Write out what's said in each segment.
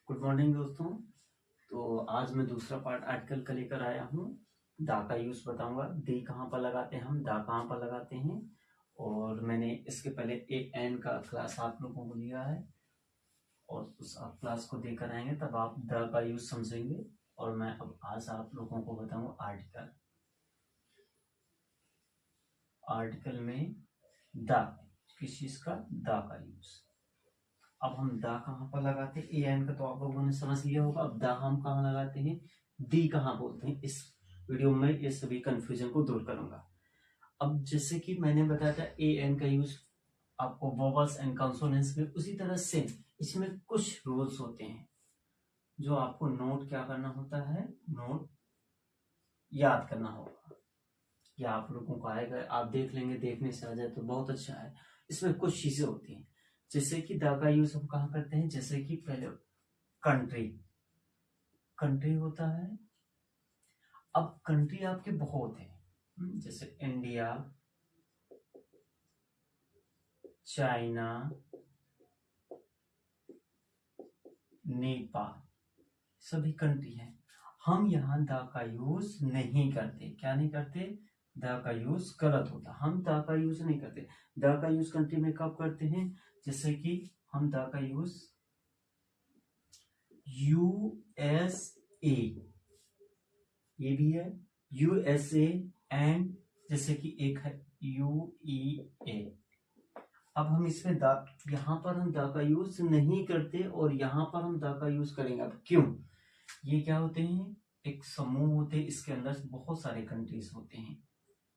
Good morning दोस्तों। तो आज मैं दूसरा पार्ट आर्टिकल का लेकर आया हूँ। दा का यूज बताऊंगा। दी कहाँ पर लगाते हैं हम, दा कहाँ पर लगाते हैं। और मैंने इसके पहले ए एन का क्लास आप लोगों को लिया है और उस आप क्लास को देकर आएंगे तब आप द का यूज समझेंगे। और मैं अब आज आप लोगों को बताऊंगा आर्टिकल। आर्टिकल में दा, किस चीज का, दा का यूज। अब हम दा कहाँ पर लगाते हैं, ए एन का तो आप लोगों ने समझ लिया होगा। अब दा हम कहाँ लगाते हैं, दी कहाँ बोलते हैं। इस वीडियो में ये सभी कंफ्यूजन को दूर करूंगा। अब जैसे कि मैंने बताया था ए एन का यूज आपको वोवल्स एंड कॉन्सोनेंट्स में, उसी तरह से इसमें कुछ रूल्स होते हैं जो आपको नोट क्या करना होता है, नोट याद करना होगा। या आप लोगों को आएगा, आप देख लेंगे, देखने से आ जाए तो बहुत अच्छा है। इसमें कुछ चीजें होती हैं जैसे कि दा का यूज हम कहाँ करते हैं। जैसे कि पहले कंट्री, कंट्री होता है। अब कंट्री आपके बहुत है, जैसे इंडिया, चाइना, नेपाल, सभी कंट्री हैं। हम यहाँ दा का यूज नहीं करते। क्या नहीं करते, दा का यूज गलत होता, हम दा का यूज नहीं करते। दा का यूज कंट्री में कब करते हैं, जैसे कि हम दा का यूज यूएसए, ये भी है यूएसए, एंड जैसे कि एक है यूईए। अब हम इसमें दा, यहाँ पर हम दा का यूज नहीं करते और यहाँ पर हम दा का यूज करेंगे। अब क्यों, ये क्या होते हैं, एक समूह होते हैं, इसके अंदर बहुत सारे कंट्रीज होते हैं,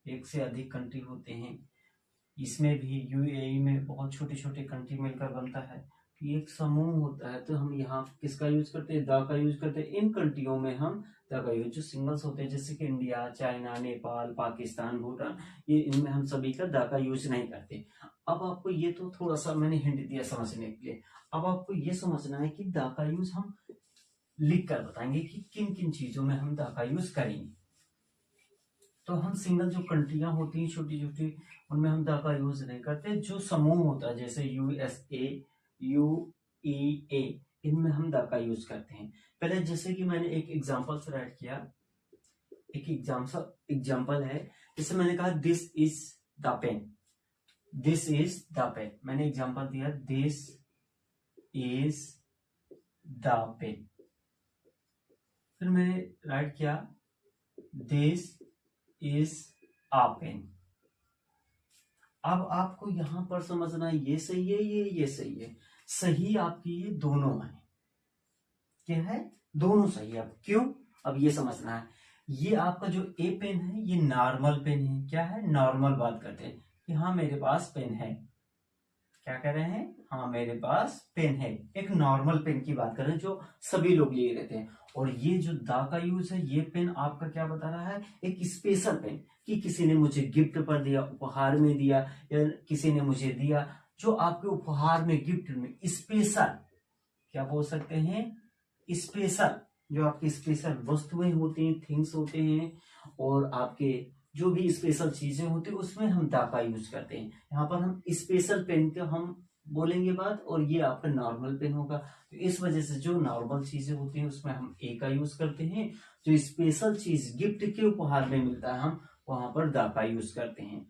एक से अधिक कंट्री होते हैं। इसमें भी यूएई में बहुत छोटे छोटे कंट्री मिलकर बनता है, तो एक समूह होता है। तो हम यहाँ किसका यूज करते हैं, दा का यूज करते हैं। इन कंट्रियों में हम दा का यूज, जो सिंगल्स होते हैं जैसे कि इंडिया, चाइना, नेपाल, पाकिस्तान, भूटान, ये इनमें हम सभी का दा का यूज नहीं करते। अब आपको ये तो थोड़ा सा मैंने हिंट दिया समझने के लिए। अब आपको ये समझना है कि दा का यूज हम लिख कर बताएंगे कि किन किन चीजों में हम दा का यूज करेंगे। तो हम सिंगल जो कंट्रियां होती हैं छोटी छोटी, उनमें हम दा का यूज नहीं करते। जो समूह होता है जैसे यूएसए, यूईए, इनमें हम दा का यूज करते हैं। पहले जैसे कि मैंने एक एग्जांपल से राइट किया, एक एग्जांपल है। जैसे मैंने कहा this is the pen, this is the pen, मैंने एग्जांपल दिया दिस इज द पेन। फिर मैंने राइट किया दिस इज आ पेन। अब आपको यहां पर समझना है ये सही है, ये सही है। सही आपकी ये दोनों है, क्या है, दोनों सही है। अब क्यों, अब ये समझना है। ये आपका जो ए पेन है ये नॉर्मल पेन है। क्या है, नॉर्मल बात करते हैं कि हाँ मेरे पास पेन है। क्या कह रहे हैं, हाँ मेरे पास पेन है। एक नॉर्मल पेन की बात कर रहे हैं जो सभी लोग लिए रहते हैं। और ये जो दा का यूज है, ये पेन आपका क्या बता रहा है, एक स्पेशल पेन, कि किसी ने मुझे गिफ्ट पर दिया, उपहार में दिया, या किसी ने मुझे दिया, जो आपके उपहार में, गिफ्ट में स्पेशल, क्या बोल सकते हैं, स्पेशल, जो आपकी स्पेशल वस्तुएं होती हैं, थिंग्स होते हैं, और आपके जो भी स्पेशल चीजें होती है उसमें हम दा का यूज करते हैं। यहाँ पर हम स्पेशल पेन के हम बोलेंगे बात, और ये आपका नॉर्मल पेन होगा। तो इस वजह से जो नॉर्मल चीजें होती हैं उसमें हम ए का यूज करते हैं। जो स्पेशल चीज गिफ्ट के उपहार में मिलता है हम वहां पर दा का यूज करते हैं।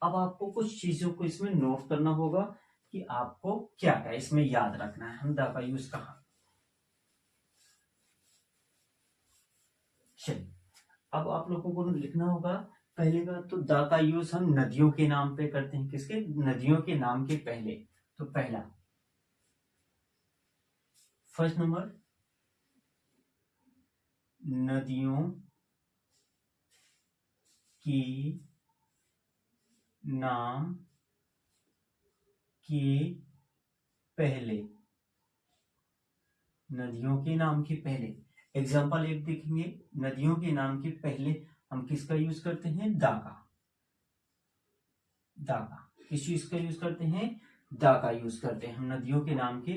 अब आपको कुछ चीजों को इसमें नोट करना होगा कि आपको क्या क्या इसमें याद रखना है, हम दा का यूज कहाँ। चलिए, अब आप लोगों को लिखना होगा। पहले बात तो दा का यूज हम नदियों के नाम पे करते हैं, किसके, नदियों के नाम के पहले। तो पहला, फर्स्ट नंबर, नदियों की नाम के पहले, नदियों के नाम के पहले। एग्जाम्पल एक देखेंगे, नदियों के नाम के पहले हम किसका यूज करते हैं, दा का। दा का किस चीज का यूज करते हैं, दा का यूज करते हैं। हम नदियों के नाम के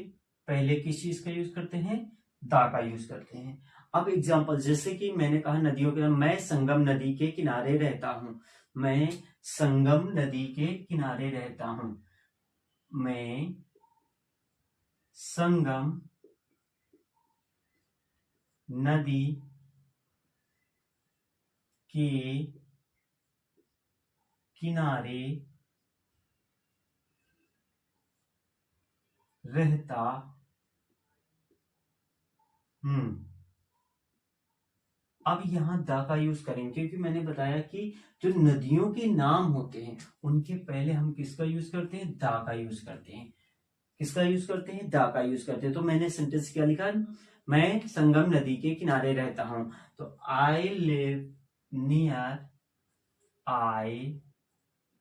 पहले किस चीज का यूज करते हैं, दा का यूज करते हैं। अब एग्जाम्पल जैसे कि मैंने कहा नदियों के नाम, मैं संगम नदी के किनारे रहता हूं, मैं संगम नदी के किनारे रहता हूं, मैं संगम नदी के किनारे रहता हूं। अब यहां द का यूज करेंगे क्योंकि मैंने बताया कि जो नदियों के नाम होते हैं उनके पहले हम किसका यूज करते हैं, द का यूज करते हैं। किसका यूज करते हैं, द का यूज करते हैं। तो मैंने सेंटेंस क्या लिखा, मैं संगम नदी के किनारे रहता हूं। तो I live near, I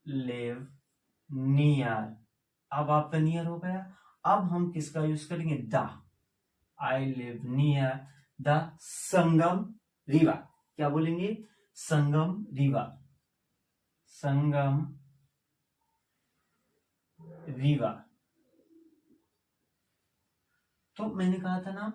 live near. अब आपका नियर हो गया। अब हम किसका यूज करेंगे, the. I live near the Sangam river. क्या बोलेंगे, संगम रिवर, संगम रिवर। तो मैंने कहा था ना,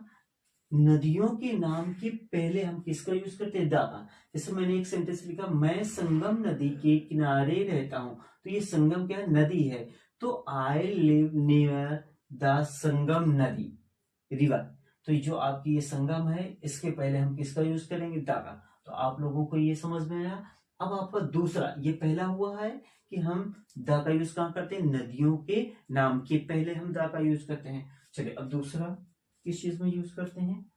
नदियों के नाम के पहले हम किसका यूज करते हैं, द का। जैसे मैंने एक सेंटेंस लिखा, मैं संगम नदी के किनारे रहता हूं। तो ये संगम क्या है, नदी है। तो आई लिव नियर द संगम नदी रिवर। तो जो आपकी ये संगम है इसके पहले हम किसका यूज करेंगे, द का। तो आप लोगों को ये समझ में आया। अब आपका दूसरा, ये पहला हुआ है कि हम द का यूज कहां करते हैं, नदियों के नाम के पहले हम द का यूज करते हैं। चलिए अब दूसरा किस चीज में यूज करते हैं,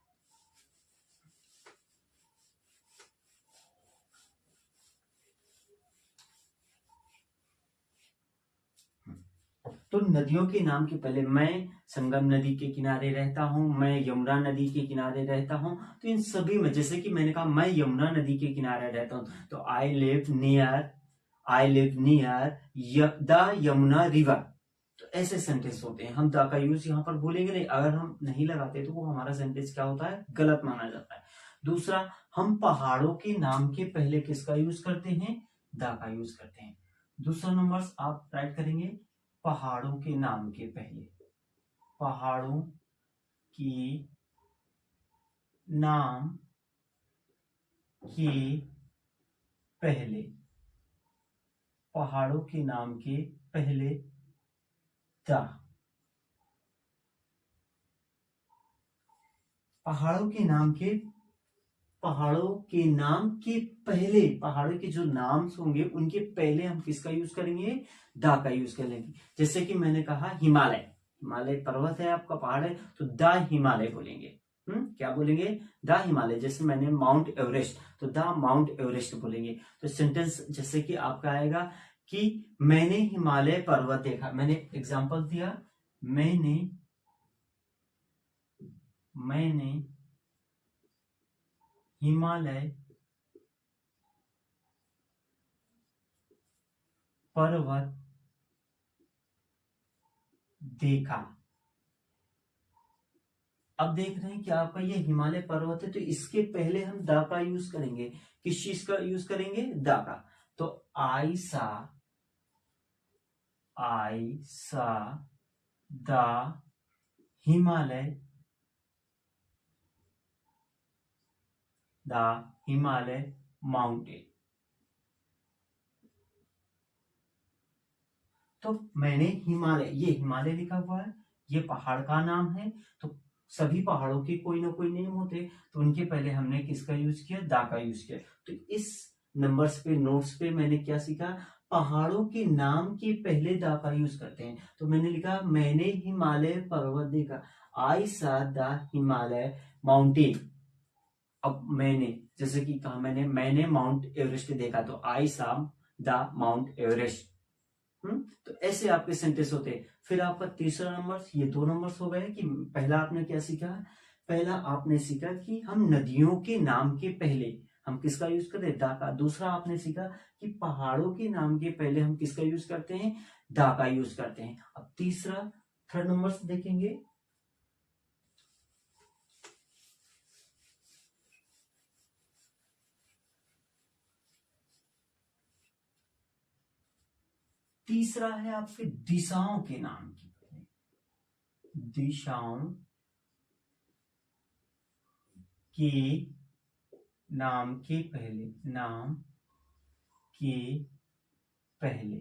तो नदियों के नाम के पहले मैं संगम नदी के किनारे रहता हूं, मैं यमुना नदी के किनारे रहता हूं। तो इन सभी में, जैसे कि मैंने कहा मैं यमुना नदी के किनारे रहता हूं, तो I live near, I live near the Yamuna river. तो ऐसे सेंटेंस होते हैं। हम द का यूज यहाँ पर भूलेंगे नहीं। अगर हम नहीं लगाते तो वो हमारा सेंटेंस क्या होता है, गलत माना जाता है। दूसरा, हम पहाड़ों के नाम के पहले किसका यूज करते हैं, द का यूज करते हैं। दूसरा नंबर आप राइट करेंगे, पहाड़ों के नाम के पहले, पहाड़ों की नाम के पहले, पहाड़ों के नाम के पहले द। पहाड़ों के नाम के, पहाड़ों के नाम के पहले, पहाड़ों के जो नाम होंगे उनके पहले हम किसका यूज करेंगे, द का यूज कर लेंगे। जैसे कि मैंने कहा हिमालय, हिमालय पर्वत है आपका, पहाड़ है, तो द हिमालय बोलेंगे। क्या बोलेंगे, द हिमालय। जैसे मैंने माउंट एवरेस्ट, तो द माउंट एवरेस्ट बोलेंगे। तो सेंटेंस जैसे कि आपका आएगा कि मैंने हिमालय पर्वत देखा। मैंने एग्जांपल दिया, मैंने हिमालय पर्वत देखा। अब देख रहे हैं कि आपका ये हिमालय पर्वत है, तो इसके पहले हम द का यूज करेंगे। किस चीज का यूज करेंगे, द का। तो आई सा the Himalaya, the Himalaya mountain. तो मैंने हिमालय, ये हिमालय लिखा हुआ है, ये पहाड़ का नाम है। तो सभी पहाड़ों के कोई ना कोई नेम होते, तो उनके पहले हमने किसका यूज किया, दा का यूज किया। तो इस नंबर्स पे, नोट्स पे मैंने क्या सीखा, पहाड़ों के नाम के पहले दा का यूज करते हैं। तो मैंने लिखा, मैंने हिमालय पर्वत देखा, आई सा द हिमालय माउंटेन। अब मैंने, जैसे कि कहा मैंने माउंट एवरेस्ट देखा, तो आई सा द माउंट एवरेस्ट। तो ऐसे आपके सेंटेंस होते हैं। फिर आपका तीसरा नंबर, ये दो नंबर्स हो गए कि पहला आपने क्या सीखा, पहला आपने सीखा कि हम नदियों के नाम के पहले हम किसका यूज करते हैं, दा का। दूसरा आपने सीखा कि पहाड़ों के नाम के पहले हम किसका यूज करते हैं, दा का यूज करते हैं। अब तीसरा, थर्ड नंबर देखेंगे। तीसरा है आपके दिशाओं के नाम की पहले, दिशाओं के नाम के पहले, नाम के पहले,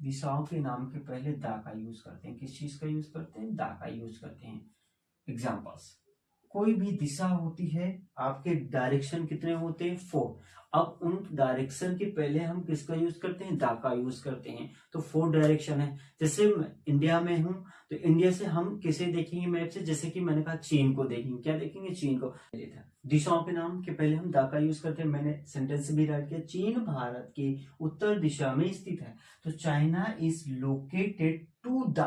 दिशाओं के नाम के पहले दा का यूज करते हैं। किस चीज का यूज करते हैं, दा का यूज करते हैं। एग्जाम्पल्स, कोई भी दिशा होती है, आपके डायरेक्शन कितने होते हैं? 4। अब उन डायरेक्शन के पहले हम किसका यूज करते हैं? दा का यूज करते हैं। तो 4 डायरेक्शन है। जैसे मैं इंडिया में हूं तो इंडिया से हम किसे देखेंगे मैप से? जैसे कि मैंने कहा चीन को देखेंगे। क्या देखेंगे? चीन को। दिशाओं के नाम के पहले हम दा का यूज करते हैं। मैंने सेंटेंस भी राइट किया, चीन भारत के उत्तर दिशा में स्थित है। तो China is located to the.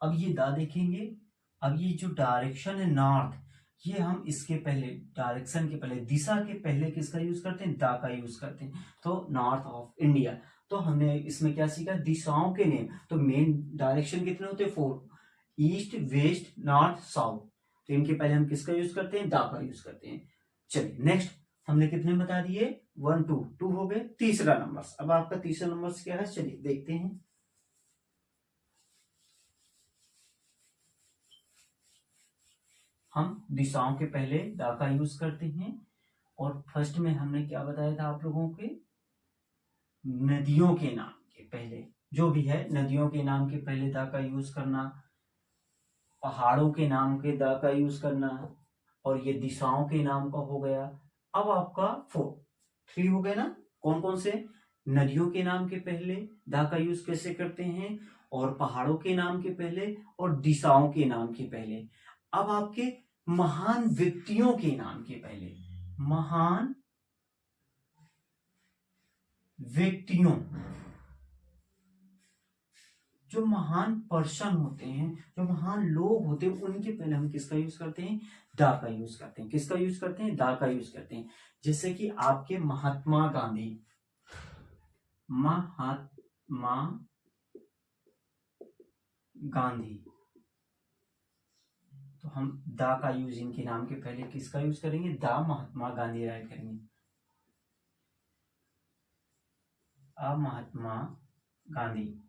अब ये दा देखेंगे। अब ये जो डायरेक्शन है नॉर्थ, ये हम इसके पहले डायरेक्शन के पहले दिशा के पहले किसका यूज करते हैं? दा का यूज करते हैं। तो नॉर्थ ऑफ इंडिया। तो हमने इसमें क्या सीखा? दिशाओं के नेम। तो मेन डायरेक्शन कितने होते हैं? 4। East, west, north, south. तो इनके पहले हम किसका यूज करते हैं? दा का यूज करते हैं। चलिए नेक्स्ट, हमने कितने बता दिए? 1 2 2 हो गए। तीसरा नंबर, अब आपका तीसरा नंबर क्या है? चलिए देखते हैं। हम दिशाओं के पहले दा का यूज करते हैं। और फर्स्ट में हमने क्या बताया था आप लोगों के? नदियों के नाम के पहले, जो भी है नदियों के नाम के पहले दा का यूज करना, पहाड़ों के नाम के दा का यूज करना, और ये दिशाओं के नाम का हो गया। अब आपका 3 हो गए ना? कौन कौन से? नदियों के नाम के पहले दा का यूज कैसे करते हैं, और पहाड़ों के नाम के पहले, और दिशाओं के नाम के पहले। अब आपके महान व्यक्तियों के नाम के पहले, महान व्यक्तियों, जो महान पर्सन होते हैं, जो महान लोग होते हैं, उनके पहले हम किसका यूज करते हैं? दा का यूज करते हैं। किसका यूज करते हैं? दा का यूज करते हैं। जैसे कि आपके महात्मा गांधी, महात्मा गांधी, तो हम दा का यूज इनके नाम के पहले किसका यूज करेंगे? दा महात्मा गांधी राइट करेंगे। महात्मा गांधी।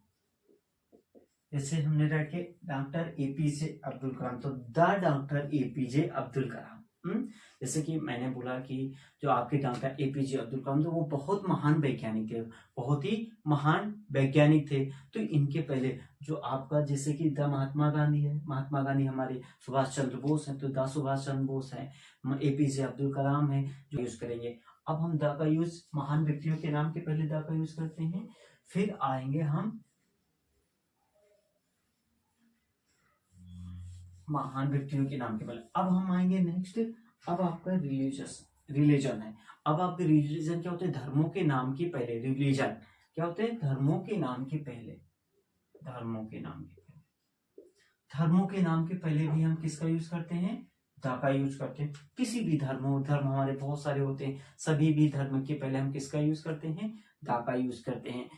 जैसे हमने राइट किया डॉक्टर एपीजे अब्दुल कलाम, तो the doctor APJ Abdul Kalam. जैसे कि मैंने बोला कि जो आपके डॉक्टर एपीजे अब्दुल कलाम थे वो बहुत महान वैज्ञानिक थे, बहुत ही महान वैज्ञानिक थे। तो इनके पहले जो आपका जैसे कि द महात्मा गांधी है, महात्मा गांधी हमारे सुभाष चंद्र बोस है, तो द सुभाष चंद्र बोस है। एपीजे अब्दुल कलाम है जो यूज करेंगे। अब हम द का यूज महान व्यक्तियों के नाम के पहले द का यूज करते हैं। फिर आएंगे हम महान व्यक्तियों के नाम के पहले। अब हम आएंगे नेक्स्ट, अब आपका रिलीजन है। अब आपके रिलीजन क्या होते हैं? धर्मों के नाम के पहले रिलीजन क्या होते हैं? धर्मों के नाम के पहले, धर्मों के नाम के पहले, धर्मों के नाम के पहले भी हम किसका यूज करते हैं? दा का यूज करते हैं। किसी भी धर्म हमारे बहुत सारे होते हैं, सभी भी धर्म के पहले हम किसका यूज करते हैं? दा का यूज करते हैं।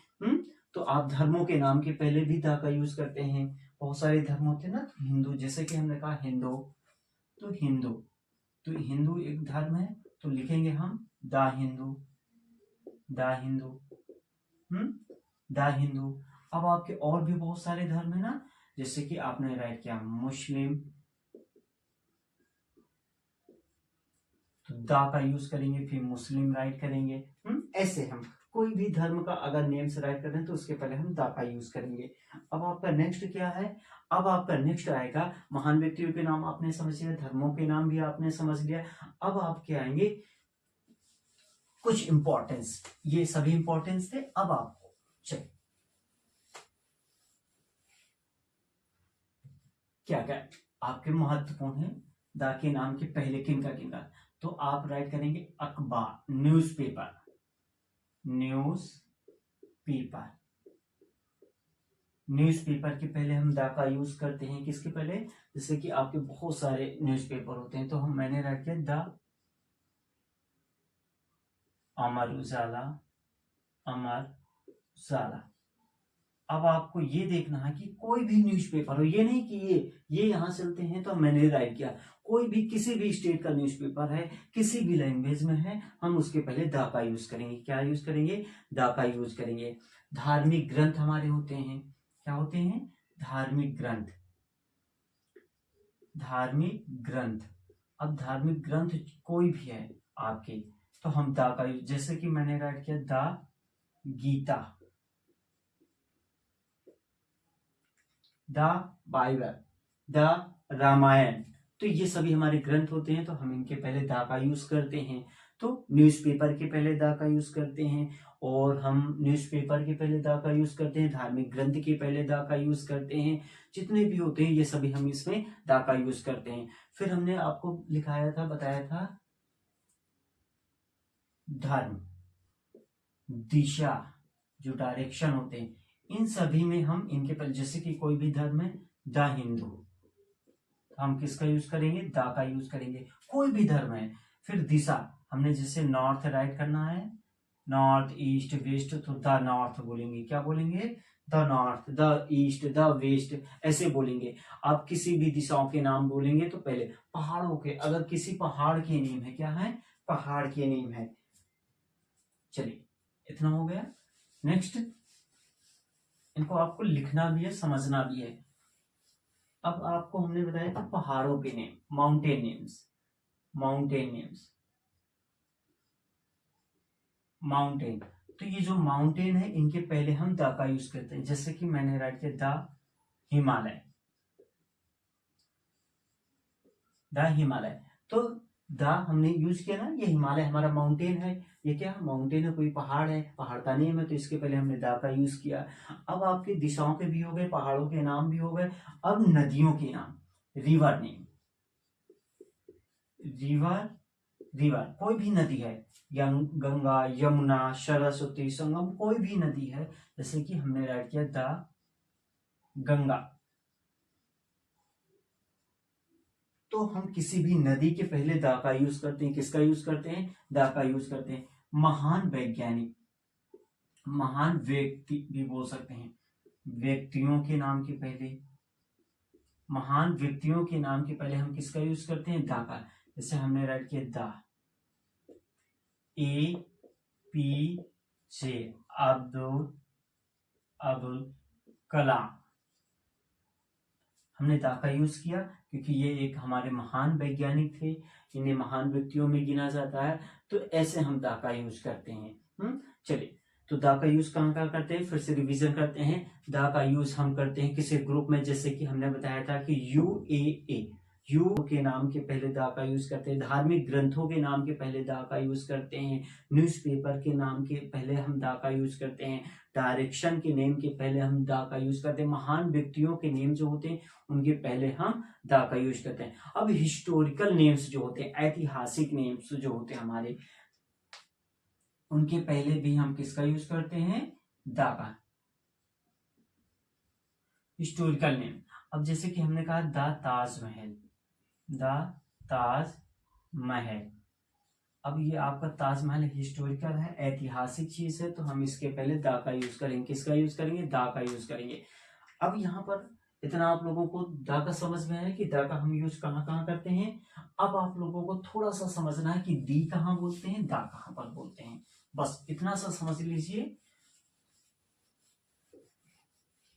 तो आप धर्मों के नाम के पहले भी दा का यूज करते हैं। बहुत सारे धर्म होते हैं ना, हिंदू, जैसे कि हमने कहा हिंदू, तो हिंदू एक धर्म है, तो लिखेंगे हम दा हिंदू, दा हिंदू, दा हिंदू। अब आपके और भी बहुत सारे धर्म है ना, जैसे कि आपने राइट किया मुस्लिम, तो दा का यूज करेंगे, फिर मुस्लिम राइट करेंगे। ऐसे हम कोई भी धर्म का अगर नेम से राइट कर रहे हैं तो उसके पहले हम दा का यूज करेंगे। अब आपका नेक्स्ट क्या है? अब आपका नेक्स्ट आएगा महान व्यक्तियों के नाम आपने समझ लिया, धर्मों के नाम भी आपने समझ लिया। अब आपके आएंगे कुछ इंपॉर्टेंस, ये सभी इंपॉर्टेंस थे। अब आपको चलिए क्या क्या आपके महत्वपूर्ण है दा के नाम के पहले किनका किनका, तो आप राइट करेंगे अखबार, न्यूज़पेपर, न्यूज़पेपर, न्यूज़पेपर के पहले हम दा का यूज करते हैं। किसके पहले? जैसे कि आपके बहुत सारे न्यूज़पेपर होते हैं, तो मैंने राइट किया द अमर उजाला, अमर उजाला। अब आपको ये देखना है कि कोई भी न्यूज़पेपर हो, ये नहीं कि ये यहां चलते हैं तो मैंने राइट किया, कोई भी किसी भी स्टेट का न्यूज़पेपर है, किसी भी लैंग्वेज में है, हम उसके पहले दा का यूज करेंगे। क्या यूज करेंगे? दा का यूज करेंगे। धार्मिक ग्रंथ हमारे होते हैं, क्या होते हैं? धार्मिक ग्रंथ, धार्मिक ग्रंथ। अब धार्मिक ग्रंथ कोई भी है आपके, तो हम दा का यूज, जैसे कि मैंने राइट किया the Gita, the Bible, the Ramayana, तो ये सभी हमारे ग्रंथ होते हैं, तो हम इनके पहले दा का यूज करते हैं। तो न्यूज़पेपर के पहले दा का यूज करते हैं, और हम न्यूज़पेपर के पहले दा का यूज करते हैं, धार्मिक ग्रंथ के पहले दा का यूज करते हैं, जितने भी होते हैं ये सभी हम इसमें दा का यूज करते हैं। फिर हमने आपको लिखाया था, बताया था, धर्म, दिशा, जो डायरेक्शन होते हैं, इन सभी में हम इनके पहले, जैसे कि कोई भी धर्म है, द हिंदू, तो हम किसका यूज करेंगे, दा का यूज करेंगे, कोई भी धर्म है। फिर दिशा, हमने जैसे नॉर्थ राइट करना है, नॉर्थ ईस्ट वेस्ट, तो द नॉर्थ बोलेंगे, क्या बोलेंगे, the north, the east, the west, ऐसे बोलेंगे। आप किसी भी दिशाओं के नाम बोलेंगे तो पहले पहाड़ों के, अगर किसी पहाड़ के नेम है, क्या है, पहाड़ के नेम है। चलिए इतना हो गया। नेक्स्ट, इनको आपको लिखना भी है, समझना भी है। अब आपको हमने बताया था पहाड़ों के name, mountain names, mountain names, mountain. तो ये जो माउंटेन है, इनके पहले हम द का यूज करते हैं, जैसे कि मैंने राइट किया द हिमालय, द हिमालय। तो द हमने यूज किया ना, ये हिमालय हमारा माउंटेन है, ये क्या माउंटेन है, कोई पहाड़ है, पहाड़ का नेम है, तो इसके पहले हमने द का यूज किया। अब आपके दिशाओं के भी हो गए, पहाड़ों के नाम भी हो गए। अब नदियों के नाम, रिवर नेम, रिवर, रिवर कोई भी नदी है, गंगा, यमुना, सरस्वती, संगम, कोई भी नदी है, जैसे कि हमने राइट किया द गंगा। तो हम किसी भी नदी के पहले दा का यूज करते हैं, किसका यूज करते हैं, दा का यूज करते हैं। महान वैज्ञानिक, महान व्यक्ति भी बोल सकते हैं, व्यक्तियों के नाम के पहले, महान व्यक्तियों के नाम के पहले हम किसका यूज करते हैं, दा का। जैसे हमने राइट किया दा APJ अब्दुल कलाम, हमने दा का यूज किया क्योंकि ये एक हमारे महान वैज्ञानिक थे, इन्हें महान व्यक्तियों में गिना जाता है, तो ऐसे हम दा का यूज करते हैं। चलिए, तो दा का यूज कहाँ कहाँ करते हैं, फिर से रिवीजन करते हैं। दा का यूज हम करते हैं किसी ग्रुप में, जैसे कि हमने बताया था कि UAA, यू के नाम के पहले दा का यूज करते हैं, धार्मिक ग्रंथों के नाम के पहले दा का यूज करते हैं, न्यूज़पेपर के नाम के पहले हम दा का यूज करते हैं, डायरेक्शन के नेम के पहले हम दा का यूज करते हैं, महान व्यक्तियों के नेम जो होते हैं उनके पहले हम दा का यूज करते हैं। अब हिस्टोरिकल नेम्स जो होते हैं, ऐतिहासिक नेम्स जो होते हैं हमारे, उनके पहले भी हम किसका यूज करते हैं, दा का, हिस्टोरिकल नेम। अब जैसे कि हमने कहा द ताजमहल, द ताजमहल, अब ये आपका ताजमहल हिस्टोरिकल है, ऐतिहासिक चीज है, तो हम इसके पहले दा का यूज करेंगे, किसका यूज करेंगे, दा का यूज करेंगे। अब यहाँ पर इतना आप लोगों को दा का समझ में आया कि दा का हम यूज कहाँ कहाँ करते हैं। अब आप लोगों को थोड़ा सा समझना है कि दी कहाँ बोलते हैं, दा कहाँ पर बोलते हैं, बस इतना सा समझ लीजिए।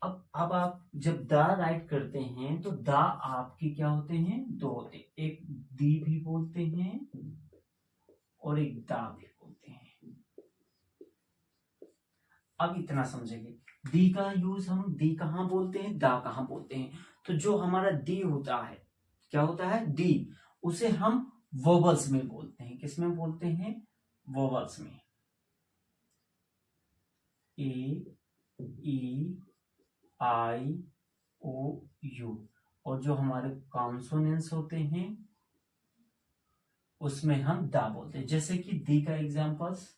अब आप जब दा राइट करते हैं तो दा आपके क्या होते हैं, दो होते हैं, एक दी भी बोलते हैं और एक दा भी बोलते हैं। अब इतना समझेंगे, दी का यूज हम दी कहाँ बोलते हैं, दा कहाँ बोलते हैं। तो जो हमारा दी होता है, क्या होता है, दी, उसे हम वोवल्स में बोलते हैं, किसमें बोलते हैं, वोवल्स में, A, E, I, O, U। और जो हमारे कॉन्सोनेंट्स होते हैं उसमें हम दा बोलते हैं। जैसे कि दी का एग्जांपल्स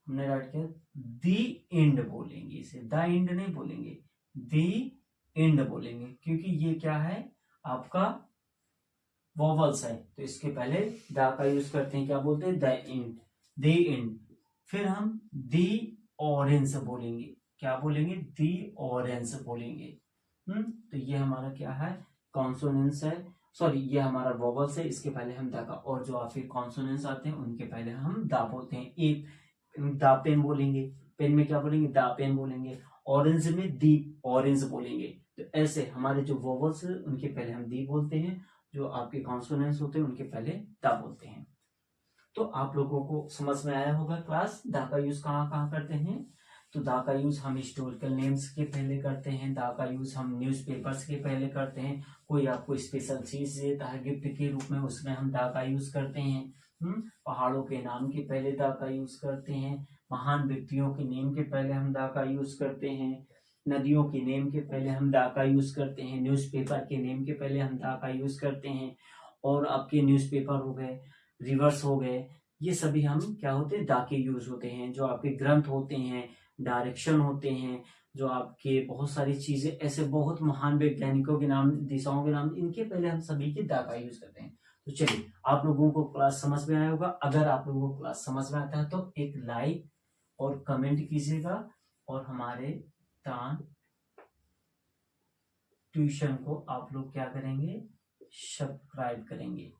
हमने राइट किया, दी इंड बोलेंगे, इसे द इंड नहीं बोलेंगे, दी इंड बोलेंगे, क्योंकि ये क्या है, आपका वोवल्स है, तो इसके पहले दा का यूज करते हैं, क्या बोलते हैं, द इंड, दी इंड। फिर हम दी ऑरेंज बोलेंगे, क्या बोलेंगे, दी ऑरेंज बोलेंगे। तो ये हमारा क्या है, कॉन्सोनेंस है, सॉरी ये हमारा वोवल्स है, इसके पहले हम दा का, और जो आपके कॉन्सोनेंट्स आते हैं उनके पहले हम दा बोलते हैं। एक दा पेन बोलेंगे, पेन में क्या बोलेंगे, दा पेन बोलेंगे, ऑरेंज में दी ऑरेंज बोलेंगे। तो ऐसे हमारे जो वोवल्स है उनके पहले हम दी बोलते हैं, जो आपके कॉन्सोनेंट्स होते हैं उनके पहले दा बोलते हैं। तो आप लोगों को समझ में आया होगा क्लास, दा का यूज कहाँ कहाँ करते हैं। तो दा का यूज हम हिस्टोरिकल नेम्स के पहले करते हैं, दा का यूज हम न्यूज़पेपर्स के पहले करते हैं, कोई आपको स्पेशल चीज देता है गिफ्ट के रूप में, उसमें हम दा का यूज करते हैं। पहाड़ों के नाम के पहले दा का यूज करते हैं, महान व्यक्तियों के नेम के पहले हम दा का यूज करते हैं, नदियों के नेम के पहले हम दा का यूज करते हैं, न्यूज़पेपर के नेम के पहले हम दा का यूज करते हैं, और आपके न्यूज़पेपर हो गए, रिवर्स हो गए, ये सभी हम क्या होते हैं, दा के यूज होते हैं। जो आपके ग्रंथ होते हैं, डायरेक्शन होते हैं, जो आपके बहुत सारी चीजें, ऐसे बहुत महान वैज्ञानिकों के नाम, दिशाओं के नाम, इनके पहले हम सभी के दा का यूज करते हैं। तो चलिए, आप लोगों को क्लास समझ में आया होगा। अगर आप लोगों को क्लास समझ में आता है तो एक लाइक और कमेंट कीजिएगा, और हमारे तान ट्यूशन को आप लोग क्या करेंगे, सब्सक्राइब करेंगे।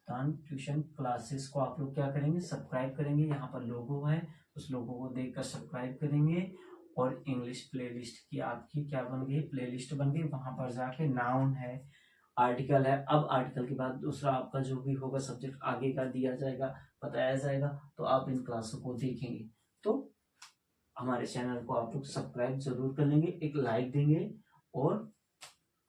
तान ट्यूशन क्लासेस को आप लोग क्या करेंगे, सब्सक्राइब करेंगे। यहाँ पर लोगो है, उस लोगो को देखकर सब्सक्राइब करेंगे, और इंग्लिश प्लेलिस्ट की आपकी क्या बन गई, प्लेलिस्ट बन गई। वहां पर जाके नाउन है, आर्टिकल है, अब आर्टिकल के बाद दूसरा आपका जो भी होगा सब्जेक्ट आगे का दिया जाएगा, बताया जाएगा, तो आप इन क्लासों को देखेंगे। तो हमारे चैनल को आप लोग सब्सक्राइब जरूर कर लेंगे, एक लाइक देंगे, और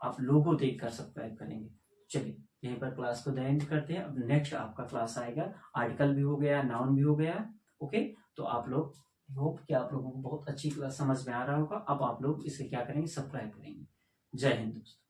आप लोगो देखकर सब्सक्राइब करेंगे। चलिए, यहीं पर क्लास को एंड करते हैं। अब नेक्स्ट आपका क्लास आएगा, आर्टिकल भी हो गया, नाउन भी हो गया। ओके, तो आप लोग, होप कि आप लोगों को बहुत अच्छी क्लास समझ में आ रहा होगा। अब आप लोग इसे क्या करेंगे, सब्सक्राइब करेंगे। जय हिंद दोस्तों।